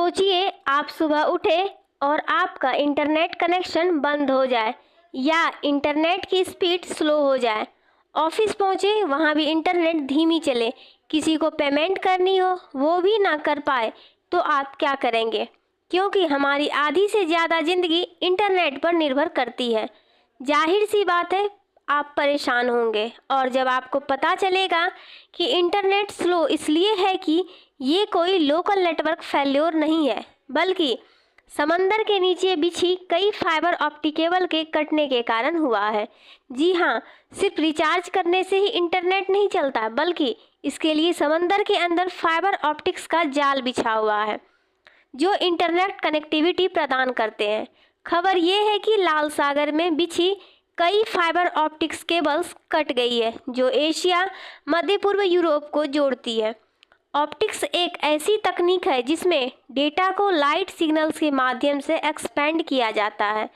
सोचिए आप सुबह उठे और आपका इंटरनेट कनेक्शन बंद हो जाए या इंटरनेट की स्पीड स्लो हो जाए। ऑफिस पहुंचे वहां भी इंटरनेट धीमी चले, किसी को पेमेंट करनी हो वो भी ना कर पाए, तो आप क्या करेंगे? क्योंकि हमारी आधी से ज़्यादा ज़िंदगी इंटरनेट पर निर्भर करती है। जाहिर सी बात है आप परेशान होंगे, और जब आपको पता चलेगा कि इंटरनेट स्लो इसलिए है कि ये कोई लोकल नेटवर्क फेल्योर नहीं है, बल्कि समंदर के नीचे बिछी कई फाइबर ऑप्टिक केबल के कटने के कारण हुआ है। जी हाँ, सिर्फ रिचार्ज करने से ही इंटरनेट नहीं चलता, बल्कि इसके लिए समंदर के अंदर फाइबर ऑप्टिक्स का जाल बिछा हुआ है जो इंटरनेट कनेक्टिविटी प्रदान करते हैं। खबर ये है कि लाल सागर में बिछी कई फाइबर ऑप्टिक्स केबल्स कट गई है जो एशिया, मध्य पूर्व, यूरोप को जोड़ती है। ऑप्टिक्स एक ऐसी तकनीक है जिसमें डेटा को लाइट सिग्नल्स के माध्यम से एक्सपेंड किया जाता है।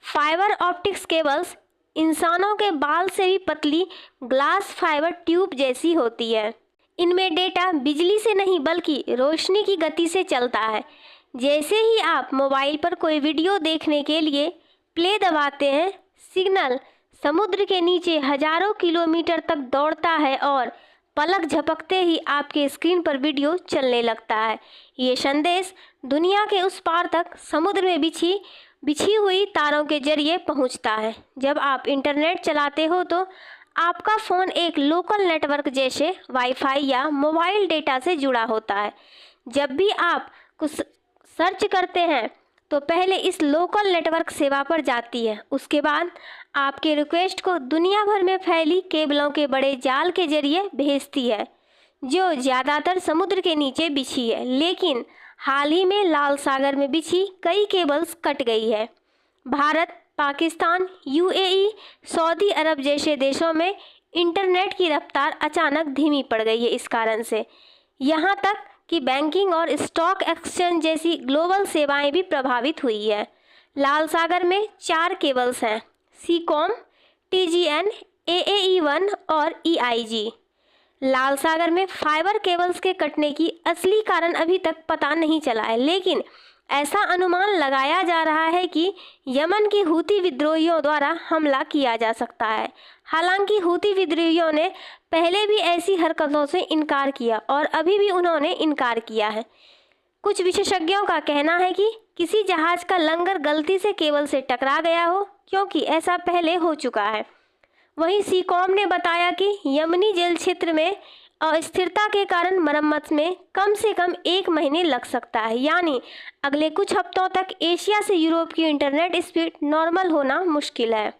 फाइबर ऑप्टिक्स केबल्स इंसानों के बाल से भी पतली ग्लास फाइबर ट्यूब जैसी होती है। इनमें डेटा बिजली से नहीं बल्कि रोशनी की गति से चलता है। जैसे ही आप मोबाइल पर कोई वीडियो देखने के लिए प्ले दबाते हैं, सिग्नल समुद्र के नीचे हजारों किलोमीटर तक दौड़ता है और पलक झपकते ही आपके स्क्रीन पर वीडियो चलने लगता है। ये संदेश दुनिया के उस पार तक समुद्र में बिछी हुई तारों के जरिए पहुंचता है। जब आप इंटरनेट चलाते हो तो आपका फ़ोन एक लोकल नेटवर्क जैसे वाईफाई या मोबाइल डेटा से जुड़ा होता है। जब भी आप कुछ सर्च करते हैं तो पहले इस लोकल नेटवर्क सेवा पर जाती है, उसके बाद आपके रिक्वेस्ट को दुनिया भर में फैली केबलों के बड़े जाल के जरिए भेजती है जो ज़्यादातर समुद्र के नीचे बिछी है। लेकिन हाल ही में लाल सागर में बिछी कई केबल्स कट गई है। भारत, पाकिस्तान, यूएई, सऊदी अरब जैसे देशों में इंटरनेट की रफ्तार अचानक धीमी पड़ गई है। इस कारण से यहाँ तक कि बैंकिंग और स्टॉक एक्सचेंज जैसी ग्लोबल सेवाएं भी प्रभावित हुई है। लाल सागर में 4 केबल्स हैं: सीकॉम, टीजीएन, एएई1 और ईआईजी। लाल सागर में फाइबर केबल्स के कटने की असली कारण अभी तक पता नहीं चला है, लेकिन ऐसा अनुमान लगाया जा रहा है कि यमन के हूती विद्रोहियों द्वारा हमला किया जा सकता है। हालांकि हूती विद्रोहियों ने पहले भी ऐसी हरकतों से इनकार किया और अभी भी उन्होंने इनकार किया है। कुछ विशेषज्ञों का कहना है कि किसी जहाज का लंगर गलती से केबल से टकरा गया हो, क्योंकि ऐसा पहले हो चुका है। वहीं सीकॉम ने बताया कि यमनी जल क्षेत्र में अस्थिरता के कारण मरम्मत में कम से कम 1 महीने लग सकता है, यानी अगले कुछ हफ्तों तक एशिया से यूरोप की इंटरनेट स्पीड नॉर्मल होना मुश्किल है।